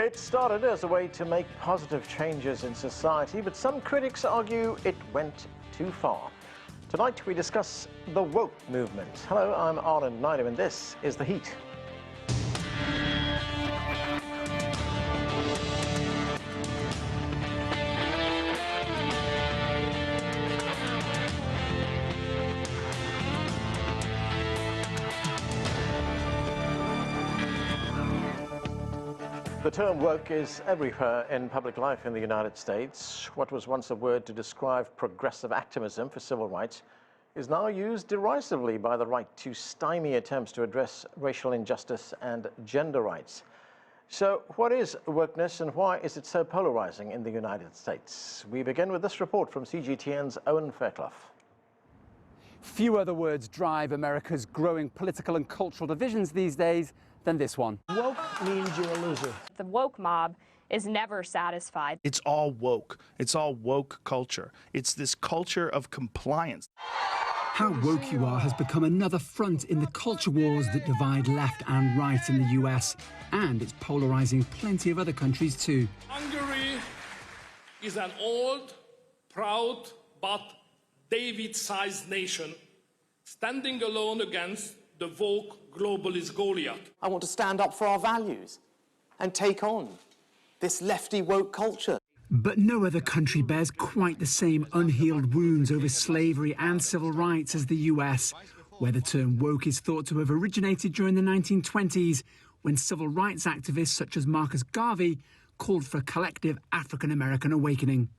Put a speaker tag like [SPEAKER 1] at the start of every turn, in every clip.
[SPEAKER 1] It started as a way to make positive changes in society, but some critics argue it went too far. Tonight we discuss the woke movement. Hello, I'm Arlen Naidoo and this is The Heat. The term woke is everywhere in public life in the United States. What was once a word to describe progressive activism for civil rights is now used derisively by the right to stymie attempts to address racial injustice and gender rights. So what is wokeness and why is it so polarizing in the United States? We begin with this report from CGTN's Owen Fairclough.
[SPEAKER 2] Few other words drive America's growing political and cultural divisions these days than this one.
[SPEAKER 3] Woke means you're a loser.
[SPEAKER 4] The woke mob is never satisfied.
[SPEAKER 5] It's all woke. It's all woke culture. It's this culture of compliance.
[SPEAKER 6] How woke you are has become another front in the culture wars that divide left and right in the US, and it's polarizing plenty of other countries too.
[SPEAKER 7] Hungary is an old, proud, but David-sized nation standing alone against the woke globalist Goliath.
[SPEAKER 8] I want to stand up for our values and take on this lefty woke culture.
[SPEAKER 6] But no other country bears quite the same unhealed wounds over slavery and civil rights as the US, where the term woke is thought to have originated during the 1920s, when civil rights activists such as Marcus Garvey called for a collective African-American awakening.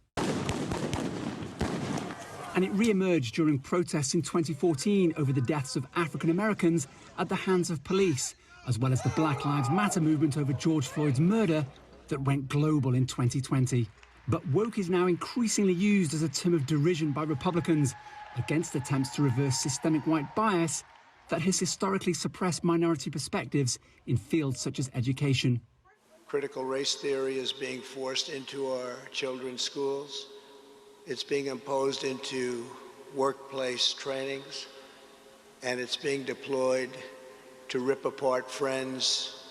[SPEAKER 6] And it re-emerged during protests in 2014 over the deaths of African Americans at the hands of police, as well as the Black Lives Matter movement over George Floyd's murder that went global in 2020. But woke is now increasingly used as a term of derision by Republicans against attempts to reverse systemic white bias that has historically suppressed minority perspectives in fields such as education.
[SPEAKER 9] Critical race theory is being forced into our children's schools. It's being imposed into workplace trainings, and it's being deployed to rip apart friends,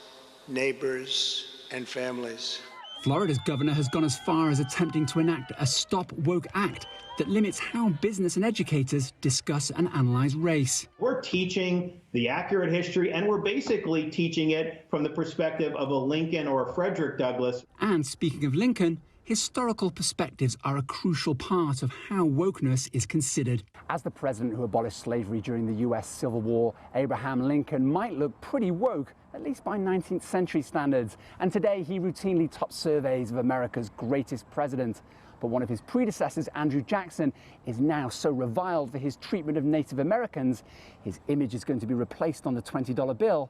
[SPEAKER 9] neighbors, and families.
[SPEAKER 6] Florida's governor has gone as far as attempting to enact a Stop Woke Act that limits how business and educators discuss and analyze race.
[SPEAKER 10] We're teaching the accurate history, and we're basically teaching it from the perspective of a Lincoln or a Frederick Douglass.
[SPEAKER 6] And speaking of Lincoln, historical perspectives are a crucial part of how wokeness is considered.
[SPEAKER 2] As the president who abolished slavery during the US Civil War, Abraham Lincoln might look pretty woke, at least by 19th century standards. And today he routinely tops surveys of America's greatest president. But one of his predecessors, Andrew Jackson, is now so reviled for his treatment of Native Americans, his image is going to be replaced on the $20 bill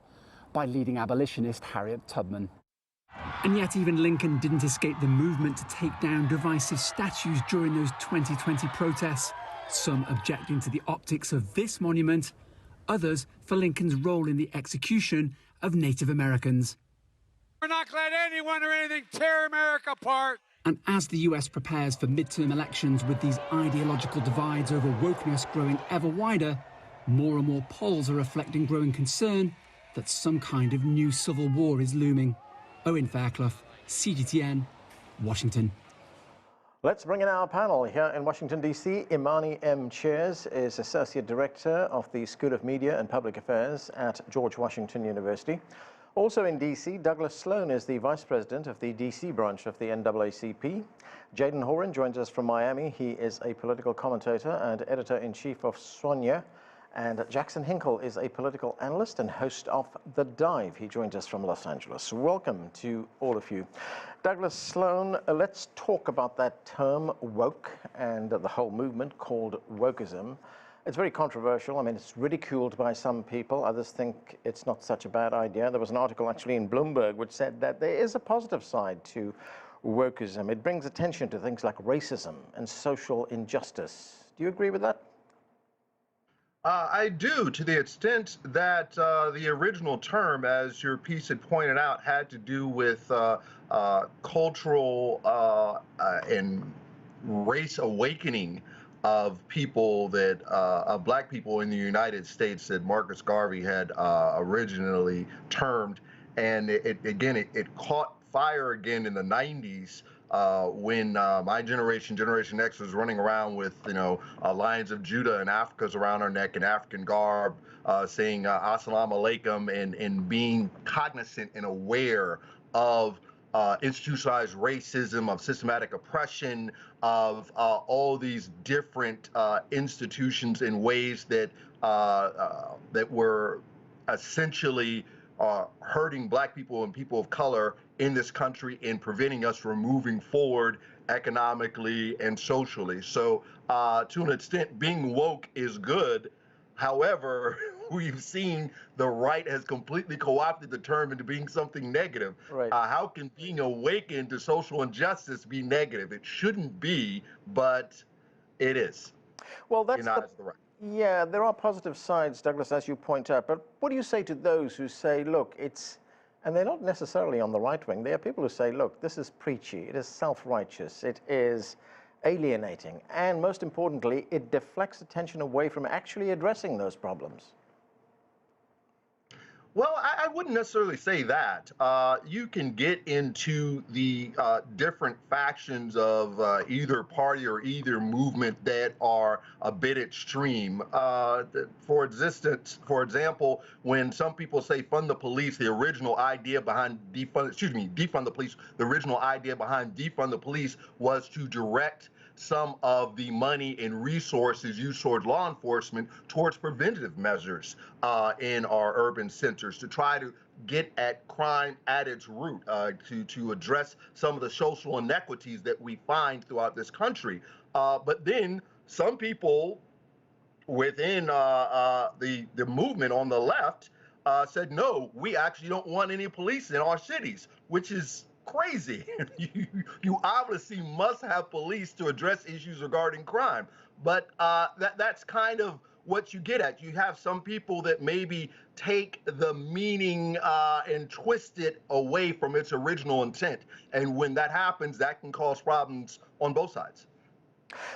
[SPEAKER 2] by leading abolitionist Harriet Tubman.
[SPEAKER 6] And yet even Lincoln didn't escape the movement to take down divisive statues during those 2020 protests, some objecting to the optics of this monument, others for Lincoln's role in the execution of Native Americans.
[SPEAKER 11] We're not glad anyone or anything tear America apart.
[SPEAKER 6] And as the US prepares for midterm elections with these ideological divides over wokeness growing ever wider, more and more polls are reflecting growing concern that some kind of new civil war is looming. Owen Fairclough, CGTN, Washington.
[SPEAKER 1] Let's bring in our panel here in Washington, D.C. Imani M. Cheers is Associate Director of the School of Media and Public Affairs at George Washington University. Also in D.C., Douglas Sloan is the Vice President of the D.C. branch of the NAACP. Jaden Horan joins us from Miami. He is a political commentator and Editor-in-Chief of Sonia. And Jackson Hinkle is a political analyst and host of The Dive. He joins us from Los Angeles. Welcome to all of you. Douglas Sloan, let's talk about that term woke and the whole movement called wokeism. It's very controversial. I mean, it's ridiculed by some people. Others think it's not such a bad idea. There was an article actually in Bloomberg which said that there is a positive side to wokeism. It brings attention to things like racism and social injustice. Do you agree with that?
[SPEAKER 12] I do, to the extent that the original term, as your piece had pointed out, had to do with cultural and race awakening of people that of black people in the United States that Marcus Garvey had originally termed, and it caught fire again in the 90s when my generation, Generation X, was running around with, Lions of Judah and Africa's around our neck and African garb, saying Assalamu alaikum, and being cognizant and aware of institutionalized racism, of systematic oppression, of all these different institutions in ways that that were essentially hurting Black people and people of color in this country and preventing us from moving forward economically and socially. So to an extent, being woke is good. However, we've seen the right has completely co-opted the term into being something negative.
[SPEAKER 1] Right.
[SPEAKER 12] How can being awakened to social injustice be negative? It shouldn't be, but it is.
[SPEAKER 1] Well, that's
[SPEAKER 12] the right.
[SPEAKER 1] Yeah, there are positive sides, Douglas, as you point out. But what do you say to those who say, look, and they're not necessarily on the right wing. There are people who say, look, this is preachy, it is self-righteous, it is alienating, and most importantly, it deflects attention away from actually addressing those problems.
[SPEAKER 12] Well, I wouldn't necessarily say that. You can get into the different factions of either party or either movement that are a bit extreme. For example, when some people say fund the police, the original idea behind defund the police, the original idea behind defund the police was to direct some of the money and resources used towards law enforcement towards preventative measures in our urban centers to try to get at crime at its root, to address some of the social inequities that we find throughout this country. But then some people within the movement on the left said, no, we actually don't want any police in our cities, which is crazy. You obviously must have police to address issues regarding crime, but that's kind of what you get at. You have some people that maybe take the meaning and twist it away from its original intent, and when that happens, that can cause problems on both sides.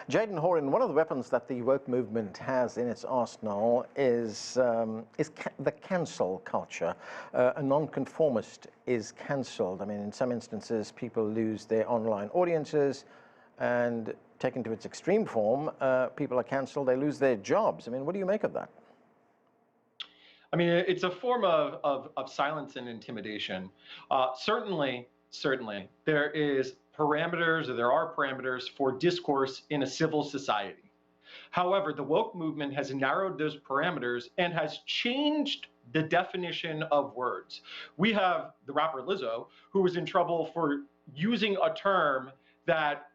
[SPEAKER 1] Jaden Horan, one of the weapons that the woke movement has in its arsenal is the cancel culture. A nonconformist is cancelled. I mean, in some instances, people lose their online audiences, and taken to its extreme form, people are cancelled, they lose their jobs. I mean, what do you make of that?
[SPEAKER 13] I mean, it's a form of silence and intimidation. Certainly, there are parameters for discourse in a civil society. However, the woke movement has narrowed those parameters and has changed the definition of words. We have the rapper Lizzo, who was in trouble for using a term that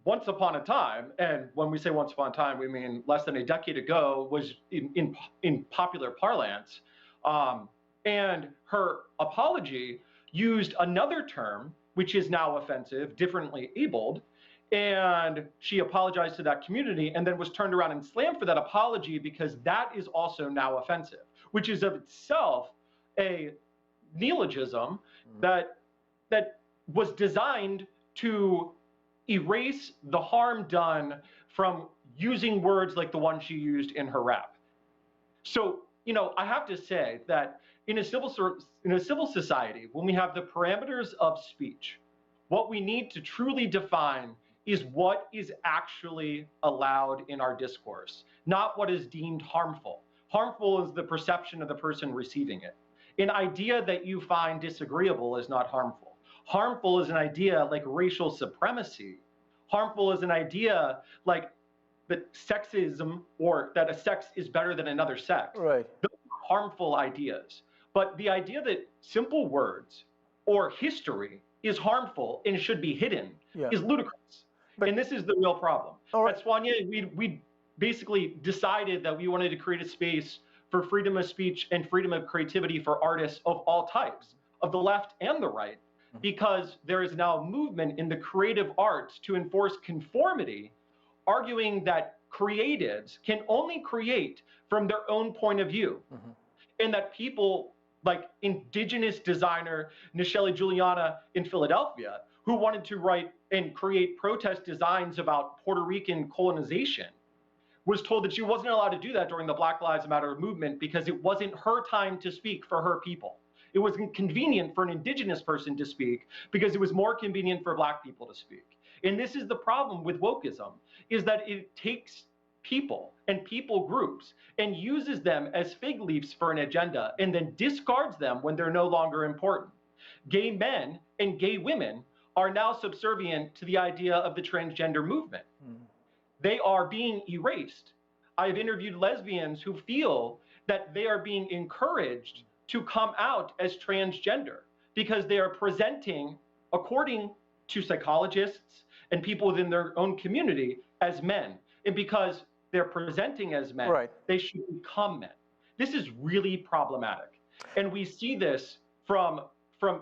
[SPEAKER 13] once upon a time, and when we say once upon a time, we mean less than a decade ago, was in popular parlance. And her apology used another term, which is now offensive, differently abled, and she apologized to that community and then was turned around and slammed for that apology because that is also now offensive, which is of itself a neologism that was designed to erase the harm done from using words like the one she used in her rap. So, I have to say that in a civil society, when we have the parameters of speech, what we need to truly define is what is actually allowed in our discourse, not what is deemed harmful. Harmful is the perception of the person receiving it. An idea that you find disagreeable is not harmful. Harmful is an idea like racial supremacy. Harmful is an idea like that sexism, or that a sex is better than another sex. Right. Those are harmful ideas. But the idea that simple words or history is harmful and should be hidden is ludicrous. And this is the real problem. At Soigné, we basically decided that we wanted to create a space for freedom of speech and freedom of creativity for artists of all types, of the left and the right, because there is now a movement in the creative arts to enforce conformity, arguing that creatives can only create from their own point of view, and that people like indigenous designer Nichelle Juliana in Philadelphia, who wanted to write and create protest designs about Puerto Rican colonization, was told that she wasn't allowed to do that during the Black Lives Matter movement because it wasn't her time to speak for her people. It was convenient for an indigenous person to speak because it was more convenient for black people to speak. And this is the problem with wokeism, is that it takes people and people groups and uses them as fig leaves for an agenda and then discards them when they're no longer important. Gay men and gay women are now subservient to the idea of the transgender movement. They are being erased. I've interviewed lesbians who feel that they are being encouraged to come out as transgender because they are presenting, according to psychologists and people within their own community, as men. And because they're presenting as men, they should become men. This is really problematic. And we see this from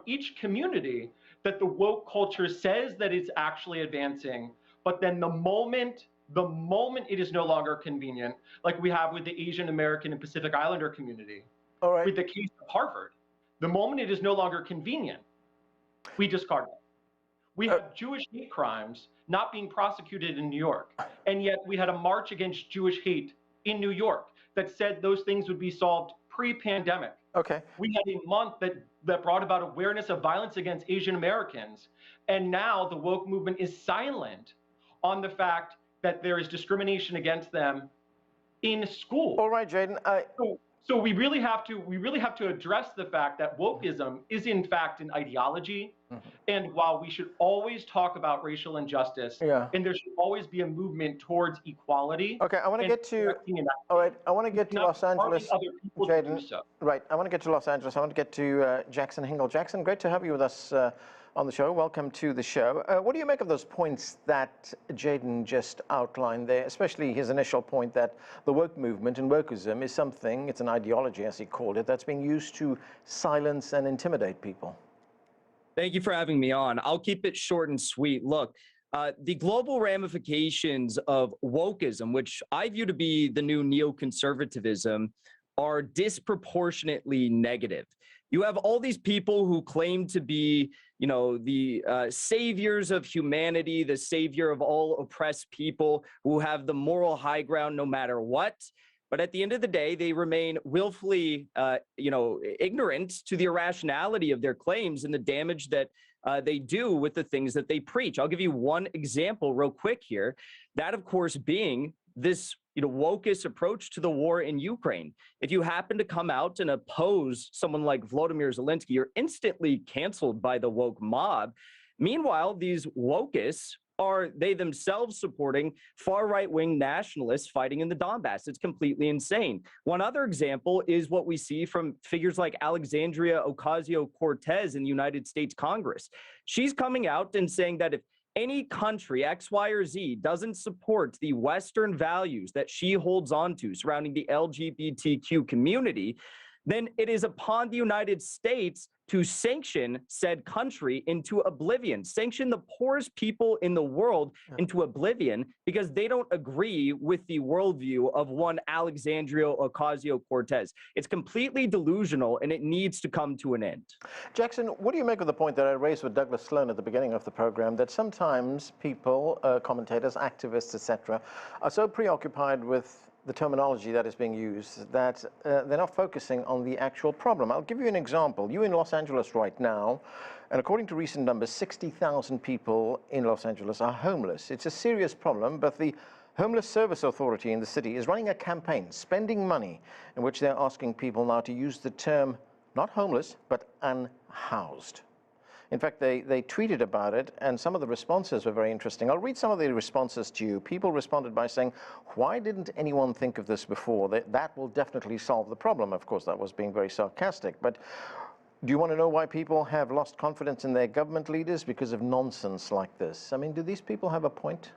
[SPEAKER 13] each community, that the woke culture says that it's actually advancing, but then the moment it is no longer convenient, like we have with the Asian American and Pacific Islander community, with the case of Harvard, the moment it is no longer convenient, we discard it. We have Jewish hate crimes not being prosecuted in New York, and yet we had a march against Jewish hate in New York that said those things would be solved pre-pandemic. We had a month that brought about awareness of violence against Asian Americans, and now the woke movement is silent on the fact that there is discrimination against them in school.
[SPEAKER 1] All right, Jaden.
[SPEAKER 13] So we really have to address the fact that wokeism is in fact an ideology. And while we should always talk about racial injustice, and there should always be a movement towards equality.
[SPEAKER 1] Okay, I want to get to. All right, I want to get to Los Angeles, Jaden. Right, I want to get to Los Angeles. I want to get to Jackson Hingle. Jackson, great to have you with us on the show. Welcome to the show. What do you make of those points that Jaden just outlined there, especially his initial point that the woke movement and wokeism is something, it's an ideology, as he called it, that's being used to silence and intimidate people?
[SPEAKER 14] Thank you for having me on. I'll keep it short and sweet. Look, the global ramifications of wokeism, which I view to be the new neoconservatism, are disproportionately negative. You have all these people who claim to be, the saviors of humanity, the savior of all oppressed people, who have the moral high ground no matter what. But at the end of the day, they remain willfully, ignorant to the irrationality of their claims and the damage that they do with the things that they preach. I'll give you one example real quick here. That, of course, being this wokist approach to the war in Ukraine. If you happen to come out and oppose someone like Volodymyr Zelensky, you're instantly canceled by the woke mob. Meanwhile, these wokists are they themselves supporting far right-wing nationalists fighting in the Donbass. It's completely insane. One other example is what we see from figures like Alexandria Ocasio-Cortez in the United States Congress. She's coming out and saying that if any country, X, Y, or Z, doesn't support the Western values that she holds on to surrounding the LGBTQ community, then it is upon the United States to sanction said country into oblivion, sanction the poorest people in the world into oblivion because they don't agree with the worldview of one Alexandria Ocasio-Cortez. It's completely delusional and it needs to come to an end.
[SPEAKER 1] Jackson, what do you make of the point that I raised with Douglas Sloan at the beginning of the program, that sometimes people, commentators, activists, etc., are so preoccupied with the terminology that is being used that they're not focusing on the actual problem? I'll give you an example. You're in Los Angeles right now, and according to recent numbers, 60,000 people in Los Angeles are homeless. It's a serious problem, but the Homeless Service Authority in the city is running a campaign, spending money, in which they're asking people now to use the term not homeless, but unhoused. In fact, they tweeted about it, and some of the responses were very interesting. I'll read some of the responses to you. People responded by saying, why didn't anyone think of this before? That will definitely solve the problem. Of course, that was being very sarcastic. But do you want to know why people have lost confidence in their government leaders? Because of nonsense like this. I mean, do these people have a point?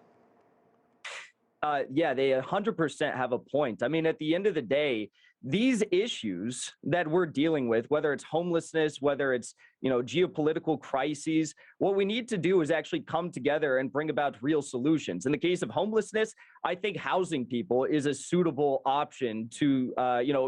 [SPEAKER 14] Yeah, they 100% have a point. I mean, at the end of the day, these issues that we're dealing with, whether it's homelessness, whether it's, geopolitical crises, what we need to do is actually come together and bring about real solutions. In the case of homelessness, I think housing people is a suitable option to,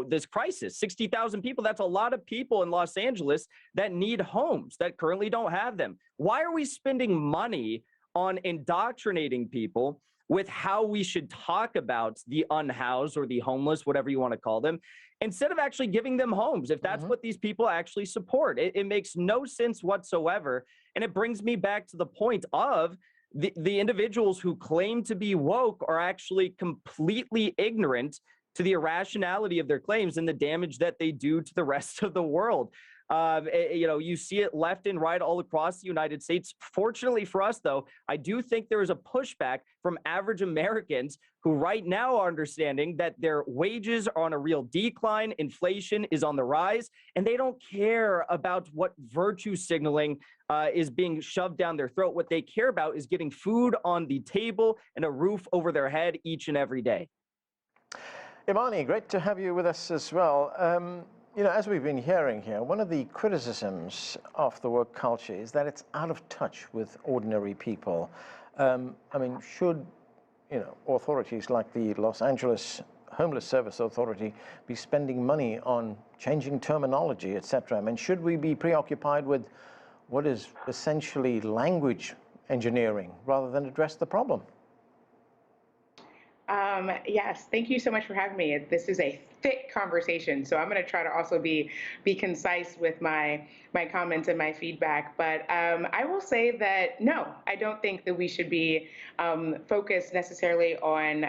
[SPEAKER 14] this crisis. 60,000 people, that's a lot of people in Los Angeles that need homes that currently don't have them. Why are we spending money on indoctrinating people with how we should talk about the unhoused or the homeless, whatever you want to call them, instead of actually giving them homes, if that's what these people actually support. It makes no sense whatsoever. And it brings me back to the point of the individuals who claim to be woke are actually completely ignorant to the irrationality of their claims and the damage that they do to the rest of the world. You see it left and right all across the United States. Fortunately for us, though, I do think there is a pushback from average Americans who right now are understanding that their wages are on a real decline, inflation is on the rise, and they don't care about what virtue signaling is being shoved down their throat. What they care about is getting food on the table and a roof over their head each and every day.
[SPEAKER 1] Imani, great to have you with us as well. As we've been hearing here, one of the criticisms of the woke culture is that it's out of touch with ordinary people. Should authorities like the Los Angeles Homeless Service Authority be spending money on changing terminology, etc.? Should we be preoccupied with what is essentially language engineering rather than address the problem?
[SPEAKER 15] Yes, thank you so much for having me. This is a thick conversation, so I'm going to try to also be concise with my comments and my feedback. But I will say that no, I don't think that we should be focused necessarily on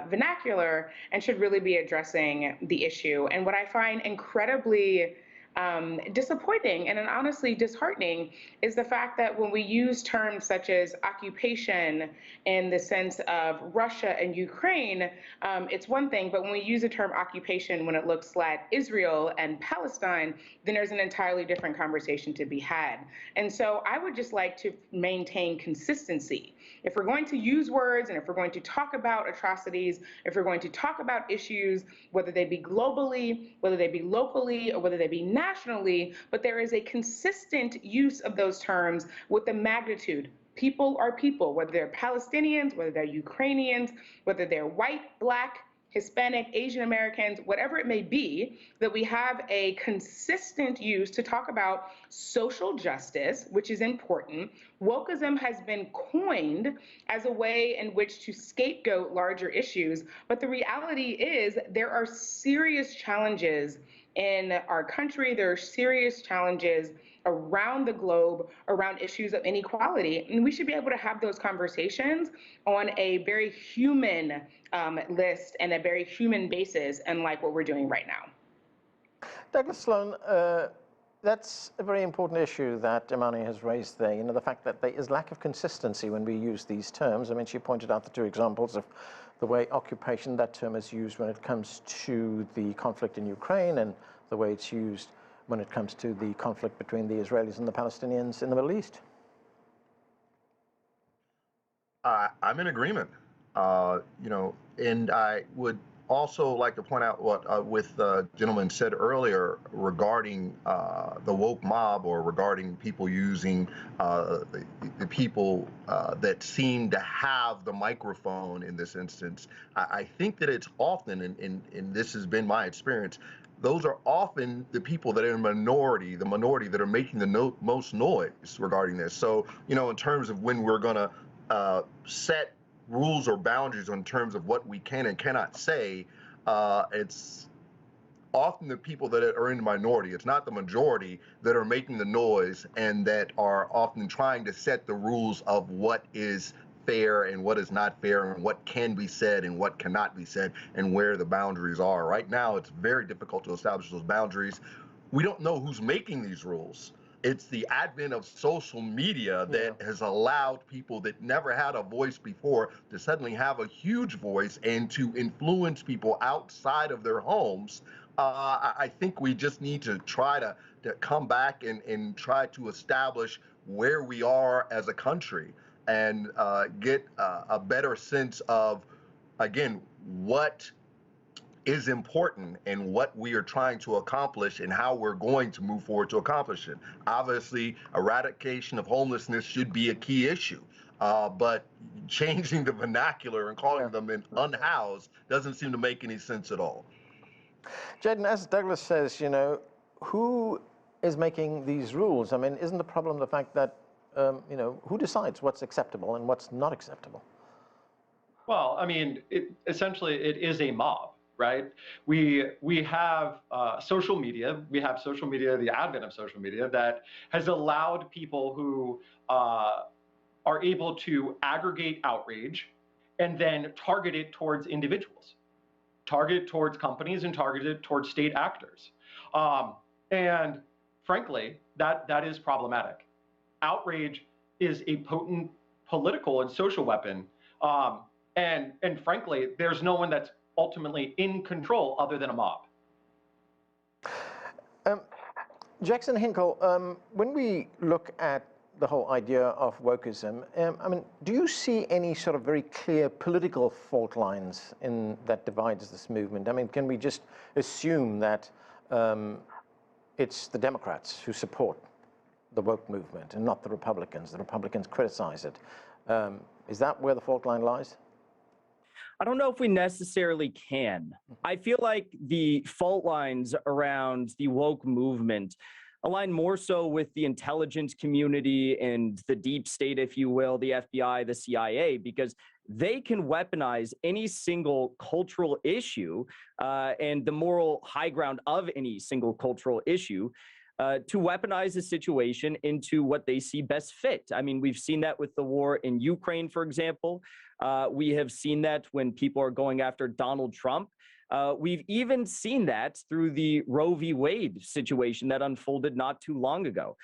[SPEAKER 15] vernacular and should really be addressing the issue. And what I find incredibly disappointing and honestly disheartening is the fact that when we use terms such as occupation in the sense of Russia and Ukraine, it's one thing, but when we use the term occupation when it looks like Israel and Palestine, then there's an entirely different conversation to be had. And so I would just like to maintain consistency. If we're going to use words and if we're going to talk about atrocities, if we're going to talk about issues, whether they be globally, whether they be locally, or whether they be nationally, but there is a consistent use of those terms with the magnitude. People are people, whether they're Palestinians, whether they're Ukrainians, whether they're white, black, Hispanic, Asian Americans, whatever it may be, that we have a consistent use to talk about social justice, which is important. Wokeism has been coined as a way in which to scapegoat larger issues, but the reality is there are serious challenges in our country. There are serious challenges around the globe around issues of inequality. And we should be able to have those conversations on a very human list and a very human basis, unlike what we're doing right now.
[SPEAKER 1] Douglas Sloan, that's a very important issue that Imani has raised there. The fact that there is lack of consistency when we use these terms. She pointed out the two examples of the way occupation, that term is used when it comes to the conflict in Ukraine, and the way it's used when it comes to the conflict between the Israelis and the Palestinians in the Middle East.
[SPEAKER 12] I'm in agreement. And I would also like to point out what with the gentleman said earlier regarding the woke mob, or regarding people using the people that seem to have the microphone in this instance. I think that it's often, and this has been my experience, those are often the people that are in the minority that are making the most noise regarding this. So, in terms of when we're going to set rules or boundaries in terms of what we can and cannot say, it's often the people that are in the minority. It's not the majority that are making the noise and that are often trying to set the rules of what is fair and what is not fair, and what can be said and what cannot be said, and where the boundaries are. Right now, it's very difficult to establish those boundaries. We don't know who's making these rules. It's the advent of social media that has allowed people that never had a voice before to suddenly have a huge voice and to influence people outside of their homes. I think we just need to try to come back and try to establish where we are as a country, and get a better sense of, again, what is important and what we are trying to accomplish and how we're going to move forward to accomplish it. Obviously, eradication of homelessness should be a key issue, but changing the vernacular and calling them unhoused doesn't seem to make any sense at all.
[SPEAKER 1] Jaden, as Douglas says, who is making these rules? Isn't the problem the fact that who decides what's acceptable and what's not acceptable?
[SPEAKER 13] Well, I mean, essentially, it is a mob, right? We have social media. We have social media, the advent of social media, that has allowed people who are able to aggregate outrage and then target it towards individuals, target it towards companies, and target it towards state actors. And frankly, that is problematic. Outrage is a potent political and social weapon. And frankly, there's no one that's ultimately in control other than a mob.
[SPEAKER 1] Jackson Hinkle, when we look at the whole idea of wokeism, I mean, do you see any sort of very clear political fault lines that divides this movement? I mean, can we just assume that it's the Democrats who support the woke movement and not the Republicans? The Republicans criticize it. Is that where the fault line lies?
[SPEAKER 14] I don't know if we necessarily can. I feel like the fault lines around the woke movement align more so with the intelligence community and the deep state, if you will, the FBI, the CIA, because they can weaponize any single cultural issue and the moral high ground of any single cultural issue to weaponize the situation into what they see best fit. I mean, we've seen that with the war in Ukraine, for example. We have seen that when people are going after Donald Trump. We've even seen that through the Roe v. Wade situation that unfolded not too long ago.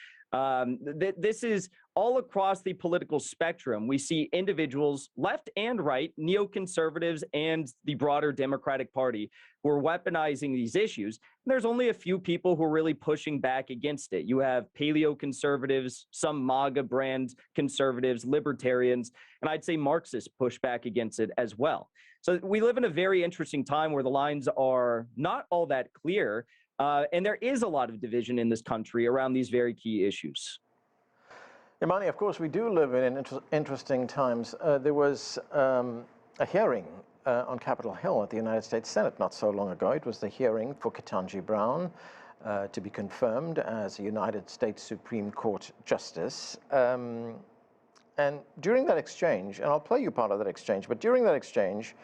[SPEAKER 14] This is all across the political spectrum. We see individuals, left and right, neoconservatives and the broader Democratic Party, who are weaponizing these issues. And there's only a few people who are really pushing back against it. You have paleo-conservatives, some MAGA brand conservatives, libertarians, and I'd say Marxists push back against it as well. So we live in a very interesting time where the lines are not all that clear. And there is a lot of division in this country around these very key issues.
[SPEAKER 1] Imani, of course, we do live in interesting times. There was a hearing on Capitol Hill at the United States Senate not so long ago. It was the hearing for Ketanji Brown to be confirmed as a United States Supreme Court Justice. And during that exchange, and I'll play you part of that exchange, but during that exchange,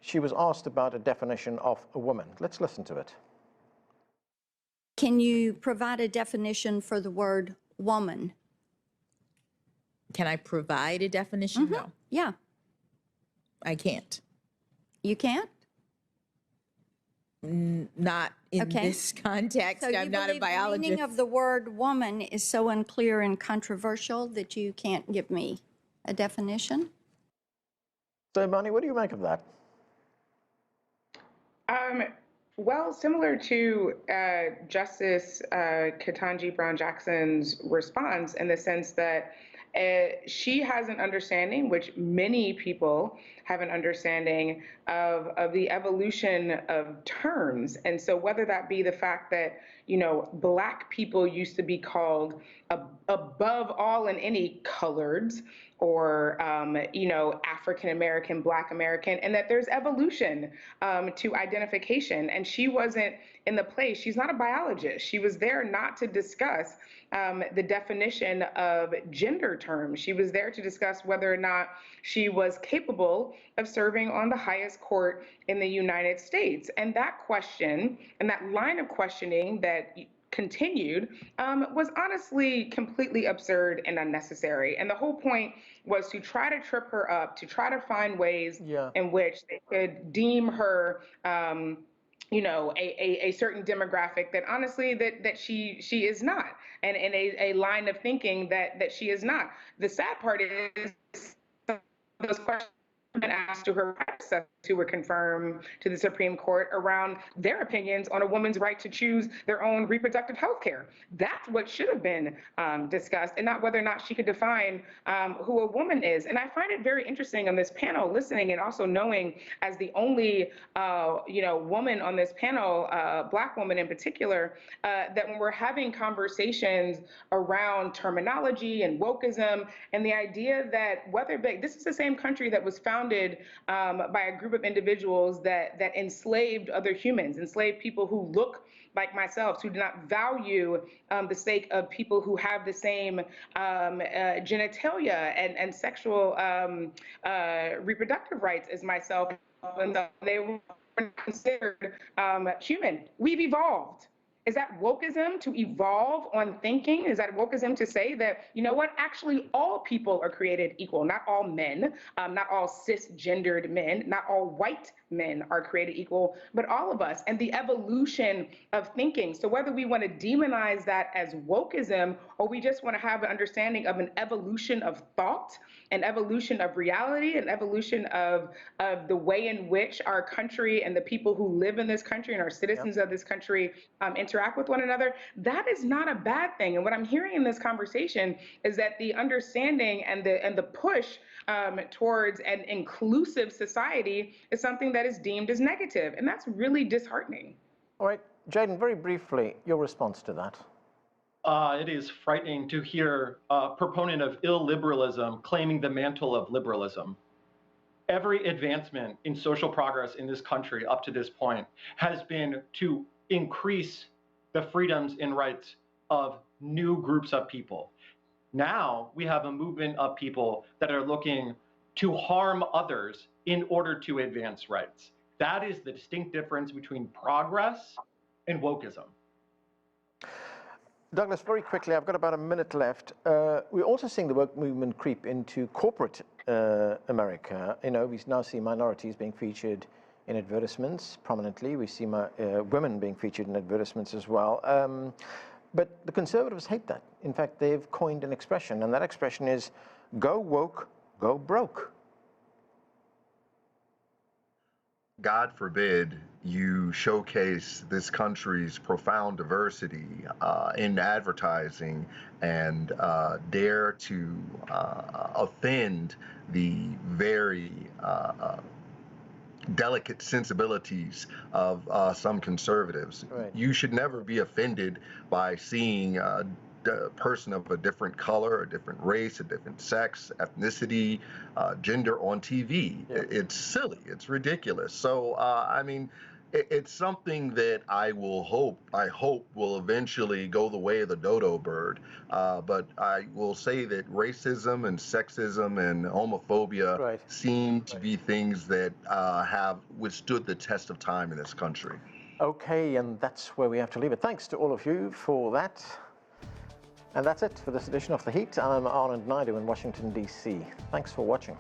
[SPEAKER 1] she was asked about a definition of a woman. Let's listen to it.
[SPEAKER 16] Can you provide a definition for the word woman?
[SPEAKER 17] Can I provide a definition?
[SPEAKER 16] Mm-hmm.
[SPEAKER 17] No.
[SPEAKER 16] Yeah.
[SPEAKER 17] I can't.
[SPEAKER 16] You can't?
[SPEAKER 17] Not in this context.
[SPEAKER 16] So
[SPEAKER 17] I'm not a biologist.
[SPEAKER 16] The meaning of the word woman is so unclear and controversial that you can't give me a definition?
[SPEAKER 1] So, Imani, what do you make of that?
[SPEAKER 15] Well, similar to Justice Ketanji Brown Jackson's response, in the sense that she has an understanding, which many people have an understanding of the evolution of terms. And so whether that be the fact that, you know, Black people used to be called above all and any coloreds, or, you know, African American, Black American, and that there's evolution to identification. And she wasn't in the place, she's not a biologist. She was there not to discuss the definition of gender terms. She was there to discuss whether or not she was capable of serving on the highest court in the United States. And that question and that line of questioning that continued was honestly completely absurd and unnecessary. And the whole point was to try to trip her up, to try to find ways in which they could deem her you know, a certain demographic that honestly that she is not, and a line of thinking that she is not. The sad part is those questions have been asked to her predecessors who were confirmed to the Supreme Court around their opinions on a woman's right to choose their own reproductive health care. That's what should have been discussed, and not whether or not she could define who a woman is. And I find it very interesting on this panel, listening and also knowing, as the only you know, woman on this panel, Black woman in particular, that when we're having conversations around terminology and wokeism and the idea that this is the same country that was founded by a group of individuals that enslaved other humans, enslaved people who look like myself, who do not value the sake of people who have the same genitalia and sexual reproductive rights as myself, and they were considered human. We've evolved. Is that wokeism to evolve on thinking? Is that wokeism to say that, you know what, actually all people are created equal, not all men, not all cisgendered men, not all white men are created equal, but all of us, and the evolution of thinking. So whether we want to demonize that as wokeism, or we just want to have an understanding of an evolution of thought, an evolution of reality, an evolution of the way in which our country and the people who live in this country and our citizens of this country interact with one another, that is not a bad thing. And what I'm hearing in this conversation is that the understanding and the push towards an inclusive society is something that is deemed as negative, and that's really disheartening.
[SPEAKER 1] All right, Jaden, very briefly, your response to that.
[SPEAKER 13] It is frightening to hear a proponent of illiberalism claiming the mantle of liberalism. Every advancement in social progress in this country up to this point has been to increase the freedoms and rights of new groups of people. Now we have a movement of people that are looking to harm others in order to advance rights. That is the distinct difference between progress and wokeism.
[SPEAKER 1] Douglas, very quickly, I've got about a minute left. We're also seeing the woke movement creep into corporate America. You know, we now see minorities being featured in advertisements prominently. We see women being featured in advertisements as well. But the conservatives hate that. In fact, they've coined an expression, and that expression is, go woke, go broke.
[SPEAKER 12] God forbid you showcase this country's profound diversity in advertising and dare to offend the very delicate sensibilities of some conservatives. Right. You should never be offended by seeing a person of a different color, a different race, a different sex, ethnicity, gender on TV. Yeah. It's silly. It's ridiculous. So, I mean, it's something that I hope will eventually go the way of the dodo bird. But I will say that racism and sexism and homophobia seem to be things that have withstood the test of time in this country.
[SPEAKER 1] Okay, and that's where we have to leave it. Thanks to all of you for that. And that's it for this edition of The Heat. I'm Anand Naidu in Washington, D.C. Thanks for watching.